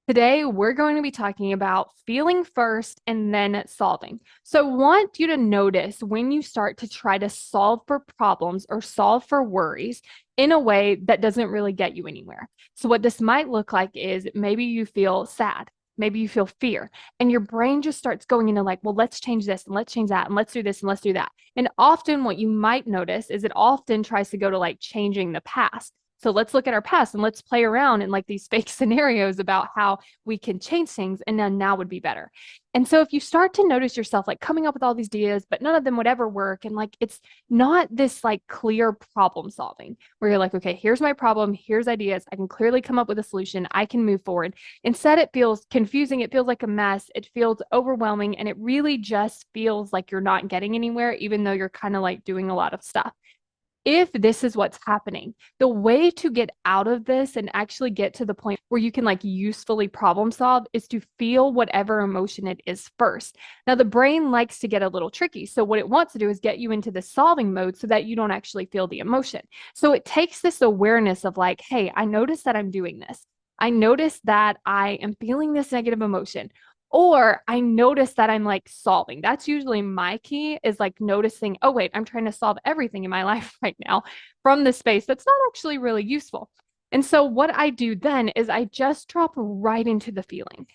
Today, we're going to be talking about feeling first and then solving. So, I want you to notice when you start to try to solve for problems or solve for worries in a way that doesn't really get you anywhere. So, what this might look like is maybe you feel sad, maybe you feel fear, and your brain just starts going into like, well, let's change this and let's change that and let's do this and let's do that. And often, what you might notice is it often tries to go to like changing the past. So let's look at our past and let's play around in like these fake scenarios about how we can change things and then now would be better. And so if you start to notice yourself like coming up with all these ideas, but none of them would ever work, and like it's not this like clear problem solving where you're like, okay, here's my problem, here's ideas, I can clearly come up with a solution, I can move forward. Instead, it feels confusing, it feels like a mess, it feels overwhelming, and it really just feels like you're not getting anywhere, even though you're kind of like doing a lot of stuff. If this is what's happening, the way to get out of this and actually get to the point where you can like usefully problem solve is to feel whatever emotion it is first. Now, the brain likes to get a little tricky. So, what it wants to do is get you into the solving mode so that you don't actually feel the emotion. So, it takes this awareness of like, hey, I notice that I'm doing this. I notice that I am feeling this negative emotion. Or I notice that I'm like solving. That's usually my key is like noticing, oh, wait, I'm trying to solve everything in my life right now from this space that's not actually really useful. And so what I do then is I just drop right into the feeling.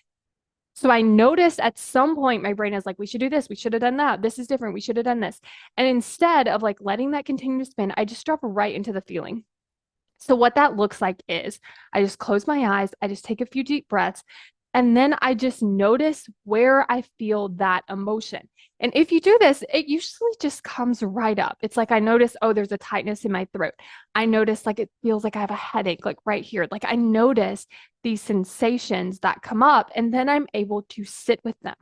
So I notice at some point my brain is like, we should do this, we should have done that, this is different, we should have done this. And instead of like letting that continue to spin, I just drop right into the feeling. So, what that looks like is I just close my eyes, I just take a few deep breaths, and then I just notice where I feel that emotion. And if you do this, it usually just comes right up. It's like I notice, oh, there's a tightness in my throat. I notice like it feels like I have a headache, like right here. Like I notice these sensations that come up, and then I'm able to sit with them.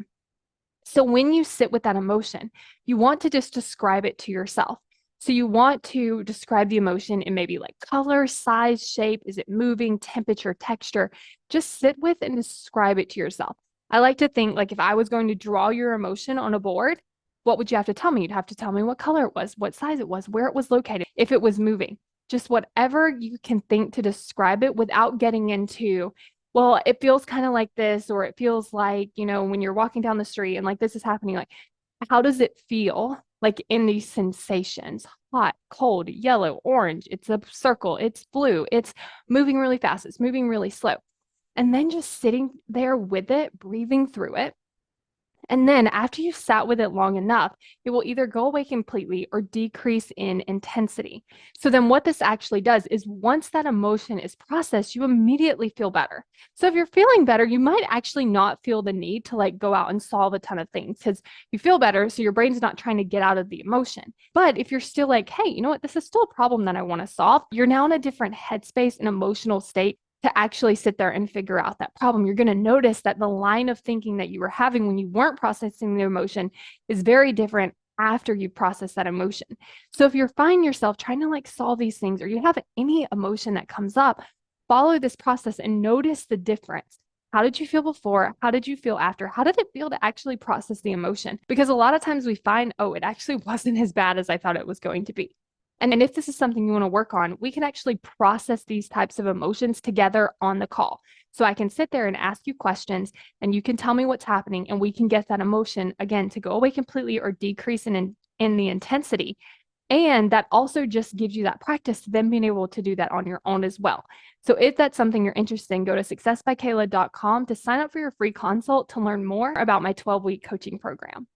So when you sit with that emotion, you want to just describe it to yourself. So you want to describe the emotion in maybe like color, size, shape. Is it moving, temperature, texture? Just sit with and describe it to yourself. I like to think like if I was going to draw your emotion on a board, what would you have to tell me? You'd have to tell me what color it was, what size it was, where it was located, if it was moving. Just whatever you can think to describe it without getting into, well, it feels kind of like this, or it feels like, when you're walking down the street and like this is happening, like, how does it feel like in these sensations? Hot, cold, yellow, orange, it's a circle, it's blue, it's moving really fast, it's moving really slow. And then just sitting there with it, breathing through it, and then after you've sat with it long enough, it will either go away completely or decrease in intensity. So then what this actually does is once that emotion is processed, you immediately feel better. So if you're feeling better, you might actually not feel the need to like go out and solve a ton of things because you feel better. So your brain's not trying to get out of the emotion. But if you're still like, hey, you know what? This is still a problem that I want to solve. You're now in a different headspace and emotional state to actually sit there and figure out that problem. You're going to notice that the line of thinking that you were having when you weren't processing the emotion is very different after you process that emotion. So if you're finding yourself trying to like solve these things or you have any emotion that comes up, follow this process and notice the difference. How did you feel before? How did you feel after? How did it feel to actually process the emotion? Because a lot of times we find, oh, it actually wasn't as bad as I thought it was going to be. And if this is something you want to work on, we can actually process these types of emotions together on the call. So I can sit there and ask you questions and you can tell me what's happening and we can get that emotion again to go away completely or decrease in the intensity. And that also just gives you that practice to then being able to do that on your own as well. So if that's something you're interested in, go to successbykayla.com to sign up for your free consult to learn more about my 12-week coaching program.